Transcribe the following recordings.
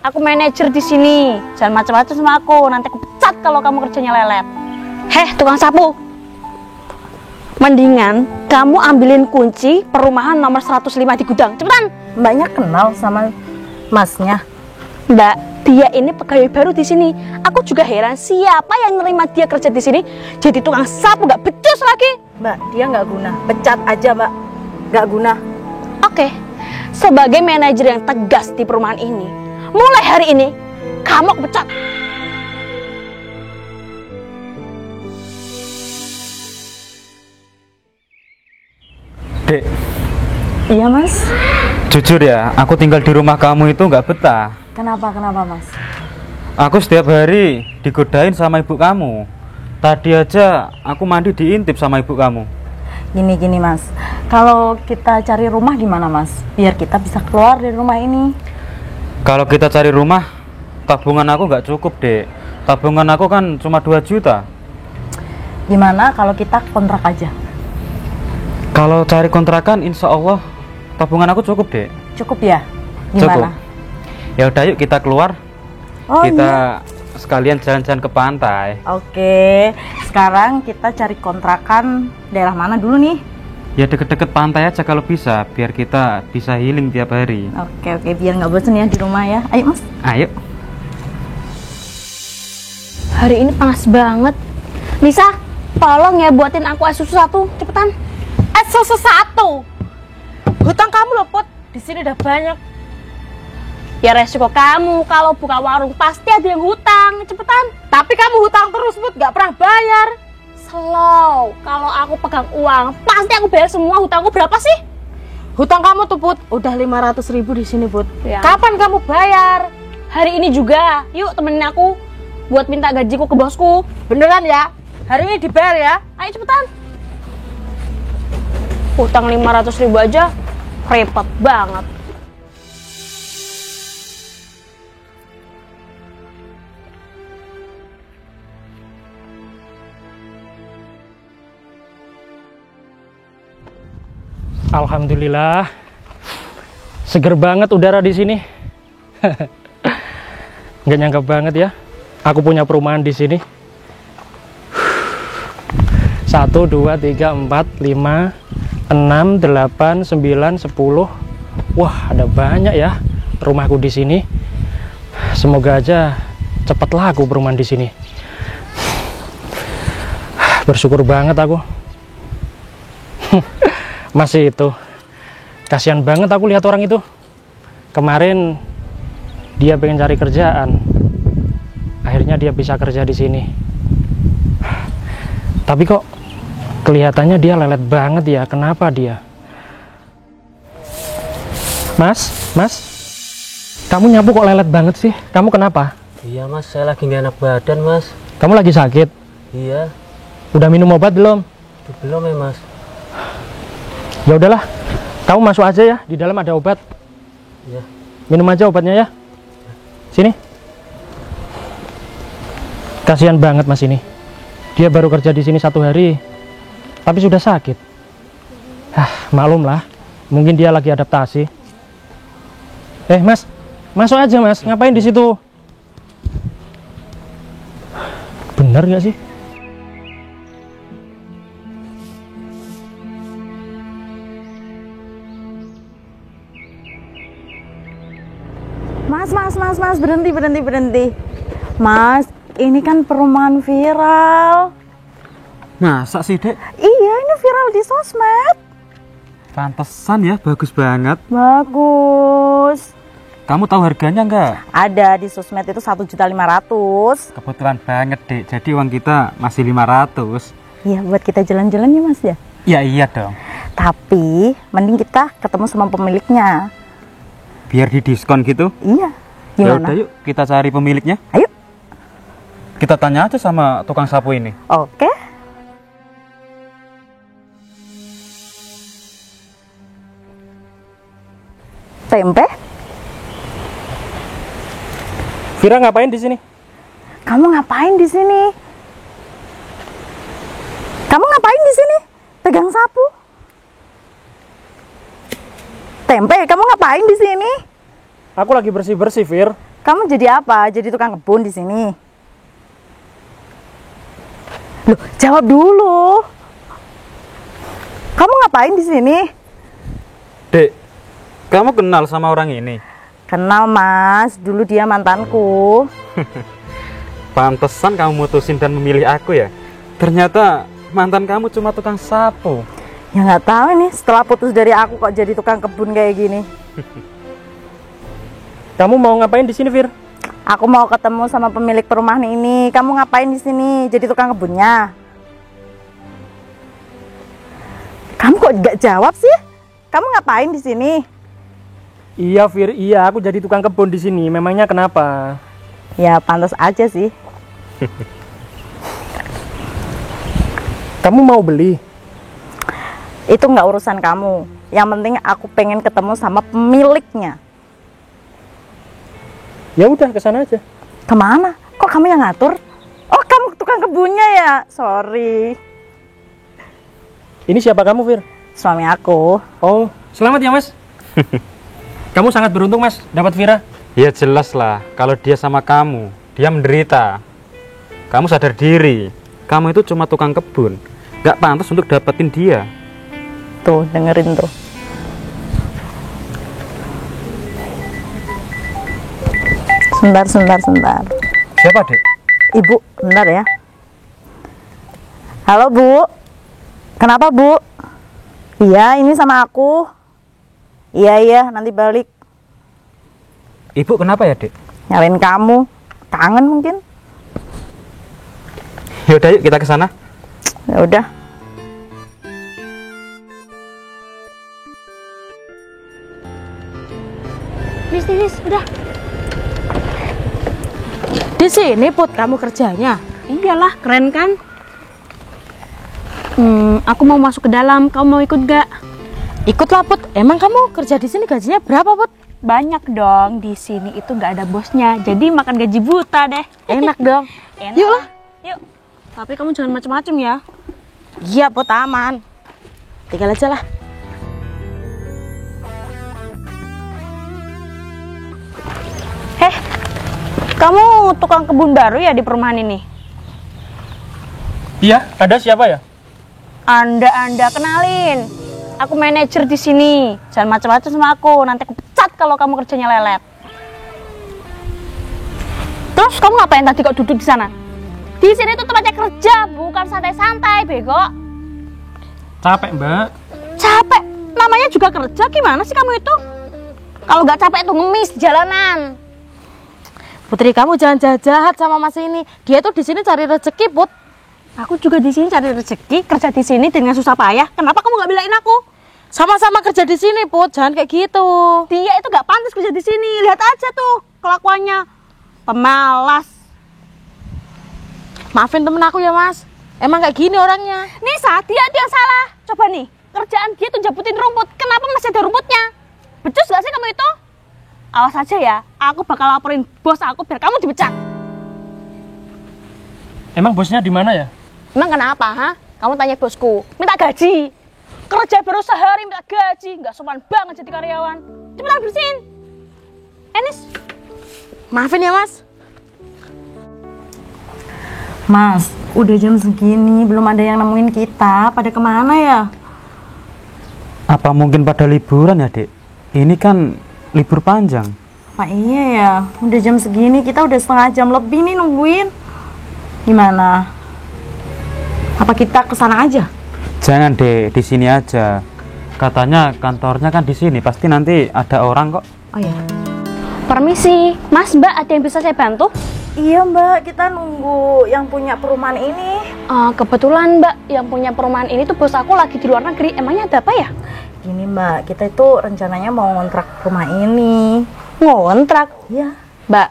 Aku manajer di sini. Jangan macam-macam sama aku. Nanti aku pecat kalau kamu kerjanya lelet. Heh, tukang sapu. Mendingan kamu ambilin kunci perumahan nomor 105 di gudang. Cepetan. Mbaknya kenal sama masnya? Mbak, dia ini pegawai baru di sini. Aku juga heran siapa yang nerima dia kerja di sini. Jadi tukang sapu nggak becus lagi. Mbak, dia nggak guna. Pecat aja, Mbak. Nggak guna. Oke, sebagai manajer yang tegas di perumahan ini, mulai hari ini kamu aku pecat. Dek, Iya, Mas. jujur ya, aku tinggal di rumah kamu itu nggak betah. Kenapa, Mas? Aku setiap hari digodain sama ibu kamu. Tadi aja aku mandi diintip sama ibu kamu. Gini, Mas. Kalau kita cari rumah gimana, Mas? Biar kita bisa keluar dari rumah ini. Kalau kita cari rumah, tabungan aku nggak cukup, Dek. Tabungan aku kan cuma 2 juta. Gimana kalau kita kontrak aja? Kalau cari kontrakan, insya Allah tabungan aku cukup, Dek. Cukup ya? Cukup. Gimana? Ya udah, yuk kita keluar. Oh, Kita sekalian jalan-jalan ke pantai. Oke, sekarang kita cari kontrakan daerah mana dulu nih? Ya deket-deket pantai aja kalau bisa, biar kita bisa healing tiap hari. Oke, biar nggak bosan ya di rumah ya. Ayo, Mas. Ayo. Hari ini panas banget. Nisa, tolong ya buatin aku es susu 1, cepetan. Es susu 1. Hutang kamu loh, Put. Di sini udah banyak. Ya resiko kamu, kalau buka warung pasti ada yang hutang, cepetan. Tapi kamu hutang terus, Put, nggak pernah bayar. Slow, kalau aku pegang uang, pasti aku bayar semua. Hutangku berapa sih? Hutang kamu tuh, Put, udah 500.000 di sini, Put. Ya. Kapan kamu bayar? Hari ini juga, yuk temenin aku buat minta gajiku ke bosku. Beneran ya? Hari ini dibayar ya? Ayo cepetan. Hutang 500.000 aja, repot banget. Alhamdulillah, seger banget udara di sini. Nggak nyangka banget ya, aku punya perumahan di sini. 1, 2, 3, 4, 5, 6, 8, 9, 10. Wah, ada banyak ya rumahku di sini. Semoga aja cepat laku perumahan di sini. Bersyukur banget aku. Masih itu, kasihan banget aku lihat orang itu. Kemarin dia pengen cari kerjaan, akhirnya dia bisa kerja di sini. Tapi kok kelihatannya dia lelet banget ya. Kenapa dia? Mas, kamu nyapu kok lelet banget sih? Kamu kenapa? Iya mas, saya lagi nggak enak badan mas. Kamu lagi sakit? Iya. Udah minum obat belum? Belum ya mas. Ya udahlah, kamu masuk aja ya, di dalam ada obat. Iya. Minum aja obatnya ya. Sini. Kasihan banget mas ini. Dia baru kerja di sini 1 hari, tapi sudah sakit. Maklum lah, mungkin dia lagi adaptasi. Mas, masuk aja mas. Ngapain di situ? Bener nggak sih? Mas, berhenti. Mas, ini kan perumahan viral. Masa sih, Dek? Iya, ini viral di sosmed. Pantesan ya, bagus banget. Bagus. Kamu tahu harganya nggak? Ada di sosmed itu 1.500.000. Kebetulan banget, Dek. Jadi uang kita masih 500. Iya, buat kita jalan-jalan ya mas ya. Ya iya dong. Tapi mending kita ketemu sama pemiliknya. Biar didiskon gitu. Iya. Ya Gimana? udah yuk, kita cari pemiliknya. Ayo. Kita tanya aja sama tukang sapu ini. Oke. Tempe? Vira ngapain di sini? Kamu ngapain di sini? Kamu ngapain di sini? Pegang sapu. Tempe, kamu ngapain di sini? Aku lagi bersih-bersih, Vir. Kamu jadi apa? Jadi tukang kebun di sini? Loh, jawab dulu. Kamu ngapain di sini? Dek, kamu kenal sama orang ini? Kenal, Mas. Dulu dia mantanku. Pantesan kamu mutusin dan memilih aku ya? Ternyata mantan kamu cuma tukang sapu. Ya nggak tahu nih, setelah putus dari aku kok jadi tukang kebun kayak gini. Kamu mau ngapain di sini, Fir? Aku mau ketemu sama pemilik perumahan ini. Kamu ngapain di sini? Jadi tukang kebunnya? Kamu kok nggak jawab sih? Kamu ngapain di sini? Iya, Fir. Iya, aku jadi tukang kebun di sini. Memangnya kenapa? Ya pantas aja sih. Kamu mau beli? Itu nggak urusan kamu. Yang penting aku pengen ketemu sama pemiliknya. Ya udah, ke sana aja. Kemana? Kok kamu yang ngatur? Oh, kamu tukang kebunnya ya? Sorry. Ini siapa kamu, Fir? Suami aku. Oh, selamat ya, Mas. Kamu sangat beruntung, Mas, dapat Vira. Ya jelas lah, kalau dia sama kamu, dia menderita. Kamu sadar diri, kamu itu cuma tukang kebun, gak pantas untuk dapetin dia. Tuh, dengerin tuh. Sebentar. Siapa, Dek? Ibu, bentar ya. Halo, Bu. Kenapa, Bu? Iya, ini sama aku. Iya, nanti balik. Ibu kenapa ya, Dek? Nyariin kamu. Kangen mungkin? Yaudah, yuk kita ke sana. Ya udah. Nis, udah. Di sini Put kamu kerjanya. Iyalah, keren kan? Aku mau masuk ke dalam, kamu mau ikut gak? Ikutlah Put. Emang kamu kerja di sini gajinya berapa Put? Banyak dong, di sini itu nggak ada bosnya, jadi makan gaji buta deh. Enak dong. Enak. Yuk lah. Yuk. Tapi kamu jangan macem-macem ya. Iya Put, aman. Tinggal aja lah. Kamu tukang kebun baru ya di perumahan ini? Iya, ada siapa ya? Anda kenalin. Aku manajer di sini. Jangan macam-macam sama aku. Nanti aku pecat kalau kamu kerjanya lelet. Terus kamu ngapain tadi kok duduk di sana? Di sini tuh tempatnya kerja, bukan santai-santai, bego. Capek, Mbak. Capek. Namanya juga kerja. Gimana sih kamu itu? Kalau nggak capek tuh ngemis di jalanan. Putri, kamu jangan jahat sama Mas ini. Dia tuh di sini cari rezeki, Put. Aku juga di sini cari rezeki, kerja di sini dengan susah payah. Kenapa kamu nggak belain aku? Sama-sama kerja di sini, Put. Jangan kayak gitu. Dia itu nggak pantas kerja di sini. Lihat aja tuh kelakuannya, pemalas. Maafin temen aku ya, Mas. Emang kayak gini orangnya. Nisa, dia itu yang salah. Coba nih, kerjaan dia tuh jabutin rumput. Kenapa masih ada rumputnya? Becus gak sih kamu itu? Awas aja ya, aku bakal laporin bos aku biar kamu dipecat. Emang bosnya di mana ya? Emang kenapa, ha? Kamu tanya bosku, minta gaji. Kerja baru sehari minta gaji, nggak sopan banget jadi karyawan. Cepetan bersihin. Enis, Maafin ya, Mas. Mas, udah jam segini belum ada yang nemuin kita. Pada kemana ya? Apa mungkin pada liburan ya, Dek? Ini kan libur panjang. Pak iya ya, udah jam segini kita udah setengah jam lebih nih nungguin. Gimana? Apa kita kesana aja? Jangan, Dek, di sini aja. Katanya kantornya kan di sini, pasti nanti ada orang kok. Oh ya. permisi, Mas, Mbak, ada yang bisa saya bantu? Iya Mbak, kita nunggu yang punya perumahan ini. Kebetulan Mbak, yang punya perumahan ini tuh bos aku lagi di luar negeri. Emangnya ada apa ya? Gini Mbak, kita itu rencananya mau ngontrak rumah ini. Ngontrak? Iya. Mbak,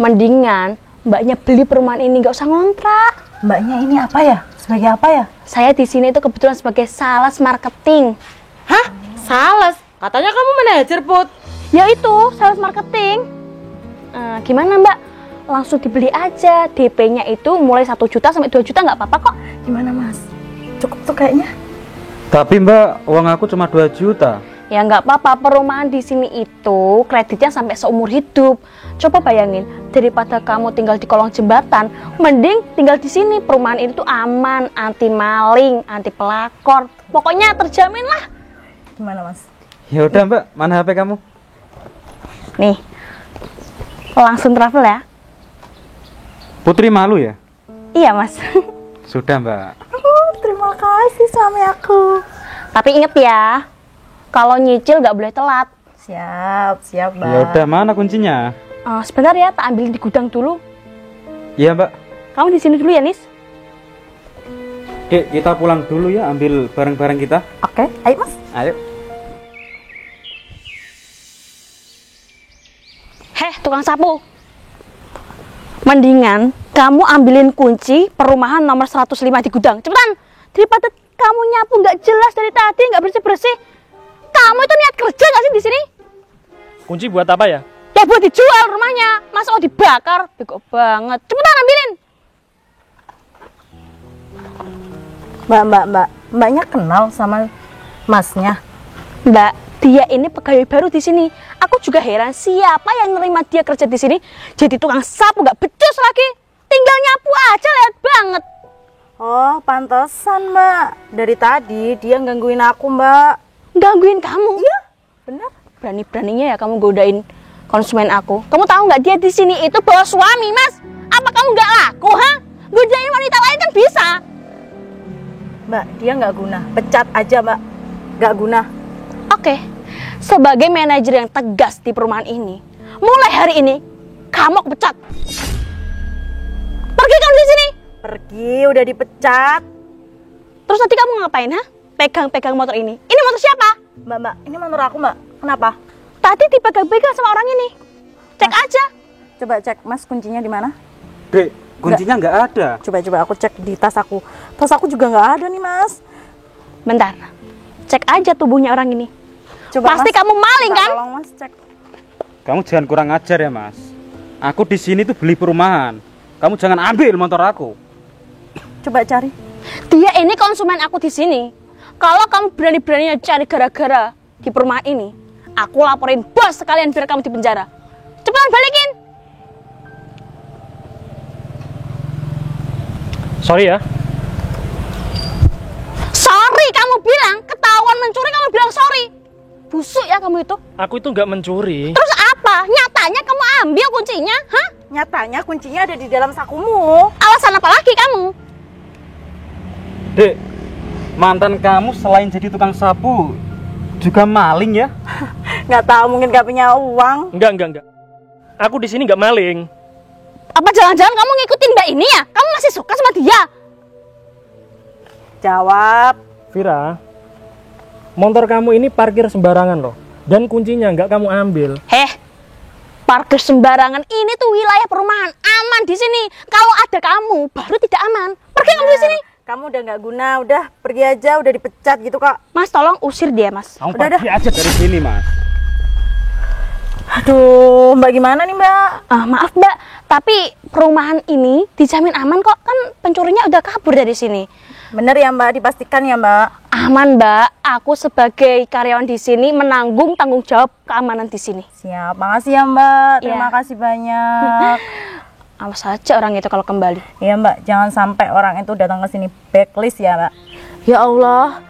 mendingan Mbaknya beli perumahan ini, nggak usah ngontrak. Mbaknya ini apa ya? Sebagai apa ya? Saya di sini tuh kebetulan sebagai sales marketing. Hah? Sales? Katanya kamu manajer, Put. Ya itu, sales marketing. Gimana Mbak? Langsung dibeli aja. DP-nya itu mulai 1 juta sampai 2 juta, nggak apa-apa kok. Gimana Mas? Cukup tuh kayaknya. Tapi Mbak, uang aku cuma 2 juta. Ya nggak apa-apa, perumahan di sini itu kreditnya sampai seumur hidup. Coba bayangin, daripada kamu tinggal di kolong jembatan, mending tinggal di sini. Perumahan ini tuh aman, anti maling, anti pelakor. Pokoknya terjamin lah. Gimana Mas? Ya udah Mbak, mana HP kamu? Nih, langsung travel ya. Putri malu ya? Iya Mas. Sudah Mbak. Terima kasih suami aku. Tapi inget ya, kalau nyicil nggak boleh telat. Siap Mbak. Ya udah, mana kuncinya? Sebentar ya, tak ambil di gudang dulu. Iya Mbak. Kamu di sini dulu ya, Nis. Dek, kita pulang dulu ya, ambil barang-barang kita. Oke, ayo Mas. Ayo. Heh, tukang sapu. Mendingan kamu ambilin kunci perumahan nomor 105 di gudang. Cepetan. Daripada kamu nyapu nggak jelas dari tadi, nggak bersih-bersih. Kamu itu niat kerja nggak sih di sini? Kunci buat apa ya? Ya buat dijual rumahnya. Masa mau dibakar? Bego banget. Cepetan ambilin. Mbaknya kenal sama Masnya? Mbak, dia ini pegawai baru di sini. Aku juga heran siapa yang nerima dia kerja di sini. Jadi tukang sapu nggak becus lagi. Tinggal nyapu aja, lihat banget. Oh, pantesan Mbak. Dari tadi dia gangguin aku Mbak. Gangguin kamu? Iya, benar. Berani-beraninya ya kamu godain konsumen aku. Kamu tahu nggak dia di sini itu bawa suami, Mas? Apa kamu nggak laku, ha? Godain wanita lain kan bisa. Mbak, dia nggak guna. Pecat aja Mbak. Nggak guna. Oke, sebagai manajer yang tegas di perumahan ini, mulai hari ini kamu pecat. Pergi kamu dari sini. Pergi, udah dipecat. Terus nanti kamu ngapain, ha? Pegang-pegang motor ini. Ini motor siapa? Mbak, ini menurut aku Mbak. Kenapa? Tadi dipegang-pegang sama orang ini. Cek aja. Coba cek Mas, kuncinya di mana? Dek, kuncinya nggak ada. Coba aku cek di tas aku. Tas aku juga nggak ada nih Mas. Bentar. Cek aja tubuhnya orang ini. Coba Pasti Mas, kamu maling kan? Tolong Mas cek. Kamu jangan kurang ajar ya Mas. Aku di sini tuh beli perumahan. Kamu jangan ambil motor aku. Coba cari. Dia ini konsumen aku di sini. Kalau kamu berani-beraninya cari gara-gara di perumahan ini, aku laporin bos sekalian biar kamu di penjara. Cepetan balikin. Sorry ya. Sorry kamu bilang, ketahuan mencuri kamu bilang sorry. Busuk ya kamu itu. Aku itu nggak mencuri. Terus apa? Nyatanya kamu ambil kuncinya, hah? Nyatanya kuncinya ada di dalam sakumu. Alasan apa lagi kamu? Dek, mantan kamu selain jadi tukang sapu juga maling ya? Nggak tahu, mungkin nggak punya uang. Enggak. Aku di sini nggak maling. Apa jangan-jangan kamu ngikutin mbak ini ya? Kamu masih suka sama dia? Jawab. Vira, motor kamu ini parkir sembarangan loh. Dan kuncinya nggak kamu ambil. Heh, parkir sembarangan ini tuh wilayah perumahan, aman di sini. Kalau ada kamu, baru tidak aman. Pergi kamu dari sini. Kamu udah nggak guna, udah pergi aja, udah dipecat gitu kok. Mas, tolong usir dia, Mas. Kamu Udah, pergi aja dari sini Mas. Aduh, Mbak gimana nih Mbak? Maaf, Mbak, tapi perumahan ini dijamin aman kok. Kan pencurinya udah kabur dari sini. Bener ya Mbak, dipastikan ya Mbak. Aman, Mbak. Aku sebagai karyawan di sini menanggung tanggung jawab keamanan di sini. Siap, makasih ya Mbak. Terima Iya. kasih banyak. Awas aja orang itu kalau kembali. Iya Mbak, jangan sampai orang itu datang ke sini backlist ya Mbak. Ya Allah,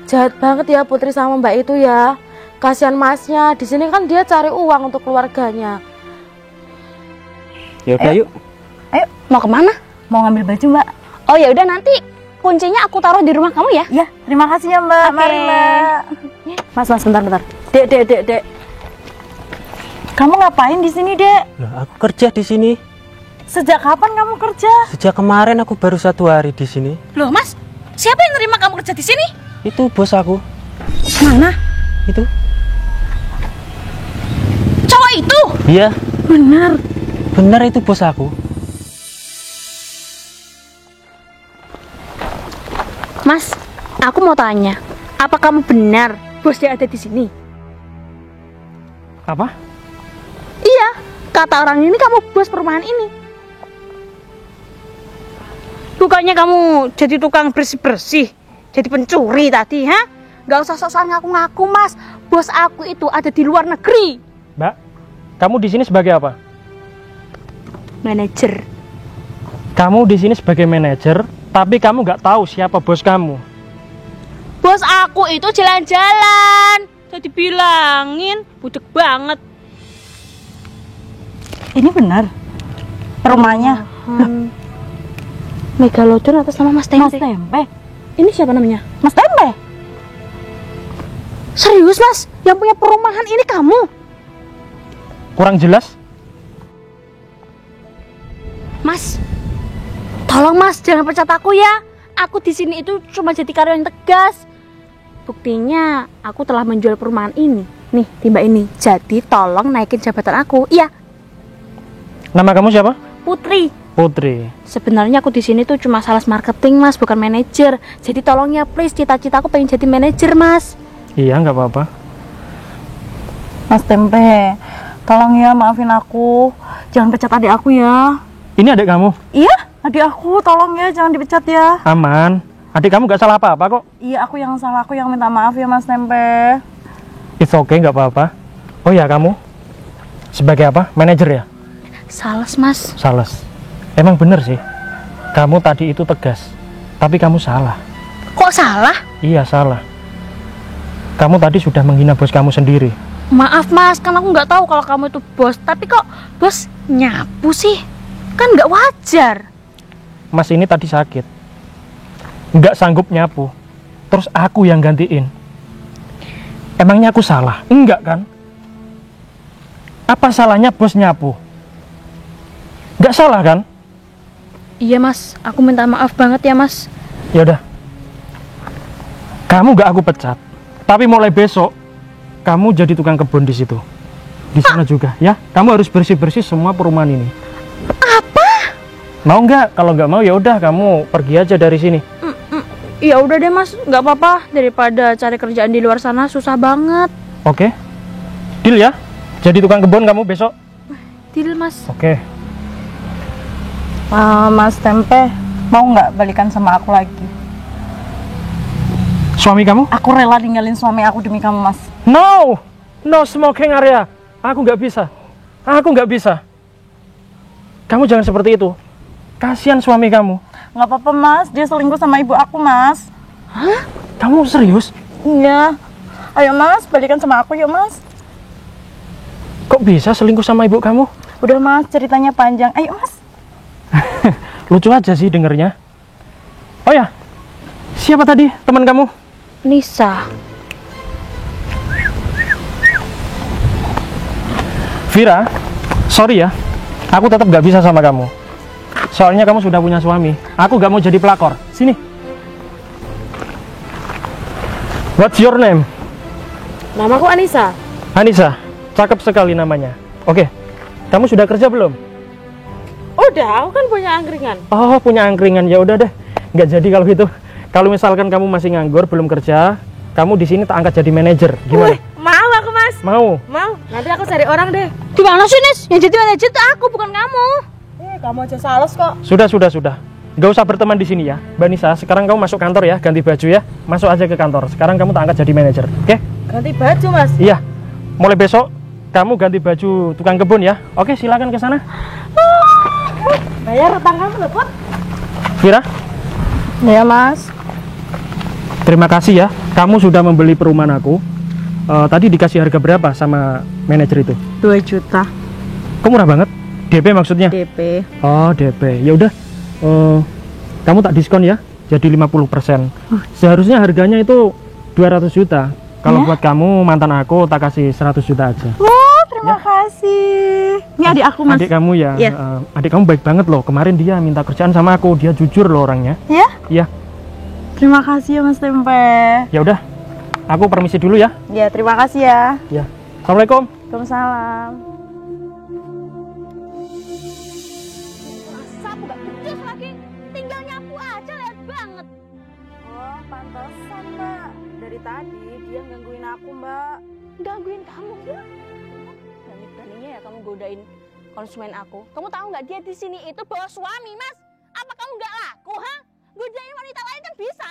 jahat banget ya Putri sama Mbak itu ya. Kasihan Masnya, di sini kan dia cari uang untuk keluarganya. Ya udah yuk. Ayo, Mau kemana? mau ngambil baju Mbak? Oh ya udah, nanti kuncinya aku taruh di rumah kamu ya. Iya, terima kasih ya Mbak. Oke. Mari Mbak. Mas, bentar. Dek. Kamu ngapain di sini, Dek? Lah, aku kerja di sini. Sejak kapan kamu kerja? Sejak kemarin aku baru 1 hari di sini. Loh, Mas, siapa yang nerima kamu kerja di sini? Itu bos aku. Mana? Itu. Cowok itu? Iya, Benar. benar itu bos aku. Mas, aku mau tanya, apa kamu benar bosnya ada di sini? Apa? Iya, kata orang ini kamu bos perumahan ini. Bukannya kamu jadi tukang bersih-bersih, jadi pencuri tadi, ha? Gak usah sok-sokan ngaku-ngaku, Mas. bos aku itu ada di luar negeri. Mbak, kamu di sini sebagai apa? Manajer. Kamu di sini sebagai manajer, tapi kamu nggak tahu siapa bos kamu. Bos aku itu jalan-jalan. Jadi bilangin, budek banget. Ini benar rumahnya Megalodon atas nama Mas Tempe. Mas Tempe. Ini siapa namanya? Mas Tempe. Serius Mas? Yang punya perumahan ini kamu? Kurang jelas? Mas, tolong Mas, jangan pecat aku ya. Aku di sini itu cuma jadi karyawan yang tegas. Buktinya aku telah menjual perumahan ini. Nih, timba ini. Jadi tolong naikin jabatan aku. Iya, Nama kamu siapa? Putri. Putri. Sebenarnya aku di sini tuh cuma sales marketing Mas, bukan manajer. Jadi tolong ya please, cita-cita aku pengen jadi manajer Mas. Iya, nggak apa-apa. Mas Tempe, tolong ya maafin aku. Jangan pecat adik aku ya. Ini adik kamu? Iya, adik aku tolong ya, jangan dipecat ya. Aman. Adik kamu nggak salah apa-apa kok. Iya, aku yang salah, aku yang minta maaf ya Mas Tempe. It's okay, nggak apa-apa. Oh ya, kamu sebagai apa? Manajer ya? Sales Mas. Sales. Emang bener sih. Kamu tadi itu tegas, tapi kamu salah. Kok salah? Iya, salah. Kamu tadi sudah menghina bos kamu sendiri. Maaf Mas, kan aku nggak tahu kalau kamu itu bos. Tapi kok bos nyapu sih? Kan nggak wajar. Mas ini tadi sakit, nggak sanggup nyapu, terus aku yang gantiin. Emangnya aku salah? Enggak kan? Apa salahnya bos nyapu? Nggak salah kan? Iya Mas, aku minta maaf banget ya Mas. Ya udah, kamu nggak aku pecat, tapi mulai besok kamu jadi tukang kebun di situ, di sana juga, ya. Kamu harus bersih-bersih semua perumahan ini. Apa? Mau nggak? Kalau nggak mau ya udah, kamu pergi aja dari sini. Ya udah deh Mas, nggak apa-apa. Daripada cari kerjaan di luar sana susah banget. Oke, deal ya. Jadi tukang kebun kamu besok. Deal Mas. Oke. Mas Tempe, mau nggak balikan sama aku lagi? Suami kamu? Aku rela ninggalin suami aku demi kamu, Mas. No, no smoking area. Aku nggak bisa. Aku nggak bisa. Kamu jangan seperti itu. Kasihan suami kamu. Nggak apa-apa, Mas. Dia selingkuh sama ibu aku, Mas. Hah? Kamu serius? Iya. Ayo, Mas, balikan sama aku yuk, Mas. Kok bisa selingkuh sama ibu kamu? Udah, Mas, ceritanya panjang. Ayo, Mas. Lucu aja sih dengernya. Oh ya, siapa tadi teman kamu? Nisa. Vira, sorry ya, aku tetap gak bisa sama kamu. Soalnya kamu sudah punya suami. Aku gak mau jadi pelakor. Sini. What's your name? Namaku Anissa. Anissa, cakep sekali namanya. Oke, kamu sudah kerja belum? Udah, aku kan punya angkringan. Oh, punya angkringan. Ya udah deh, nggak jadi kalau gitu. Kalau misalkan kamu masih nganggur, belum kerja, kamu di sini tak angkat jadi manajer. Gimana? Mau aku Mas. Mau? Mau. Nanti aku cari orang deh. Gimana sih Nis? Yang jadi manajer itu aku, bukan kamu. Kamu aja sales kok. Sudah. Nggak usah berteman di sini ya, Mbak Nisa. Sekarang kamu masuk kantor ya, ganti baju ya. Masuk aja ke kantor. Sekarang kamu tak angkat jadi manajer, oke? Ganti baju Mas. Iya. Mulai besok kamu ganti baju tukang kebun ya. Oke, silakan ke sana. Bayar utang kamu loh, Put. Vira, Iya, Mas. terima kasih ya. Kamu sudah membeli perumahan aku. Tadi dikasih harga berapa sama manajer itu? 2 juta Kok murah banget? DP maksudnya? DP. Oh, DP. Ya udah. Kamu tak diskon ya. Jadi 50%. Seharusnya harganya itu 200 juta. Kalau buat kamu mantan aku tak kasih 100 juta aja. Terima kasih. Ini adik aku, Mas. Adik kamu ya. Iya. Adik kamu baik banget loh. Kemarin dia minta kerjaan sama aku. Dia jujur loh orangnya. Ya? Iya. Terima kasih ya, Mas Tempe. Ya udah. Aku permisi dulu ya. Ya, terima kasih ya. Ya. Assalamualaikum. Waalaikumsalam. Masa aku gak becus lagi? Tinggal nyapu aja, lihat banget. Oh, pantesan, Mbak. Dari tadi dia gangguin aku, Mbak. Gangguin kamu ya? Berani-beraninya ya kamu godain konsumen aku. Kamu tahu nggak dia di sini itu bawa suami, Mas? Apa kamu nggak laku, ha? Godain wanita lain kan bisa.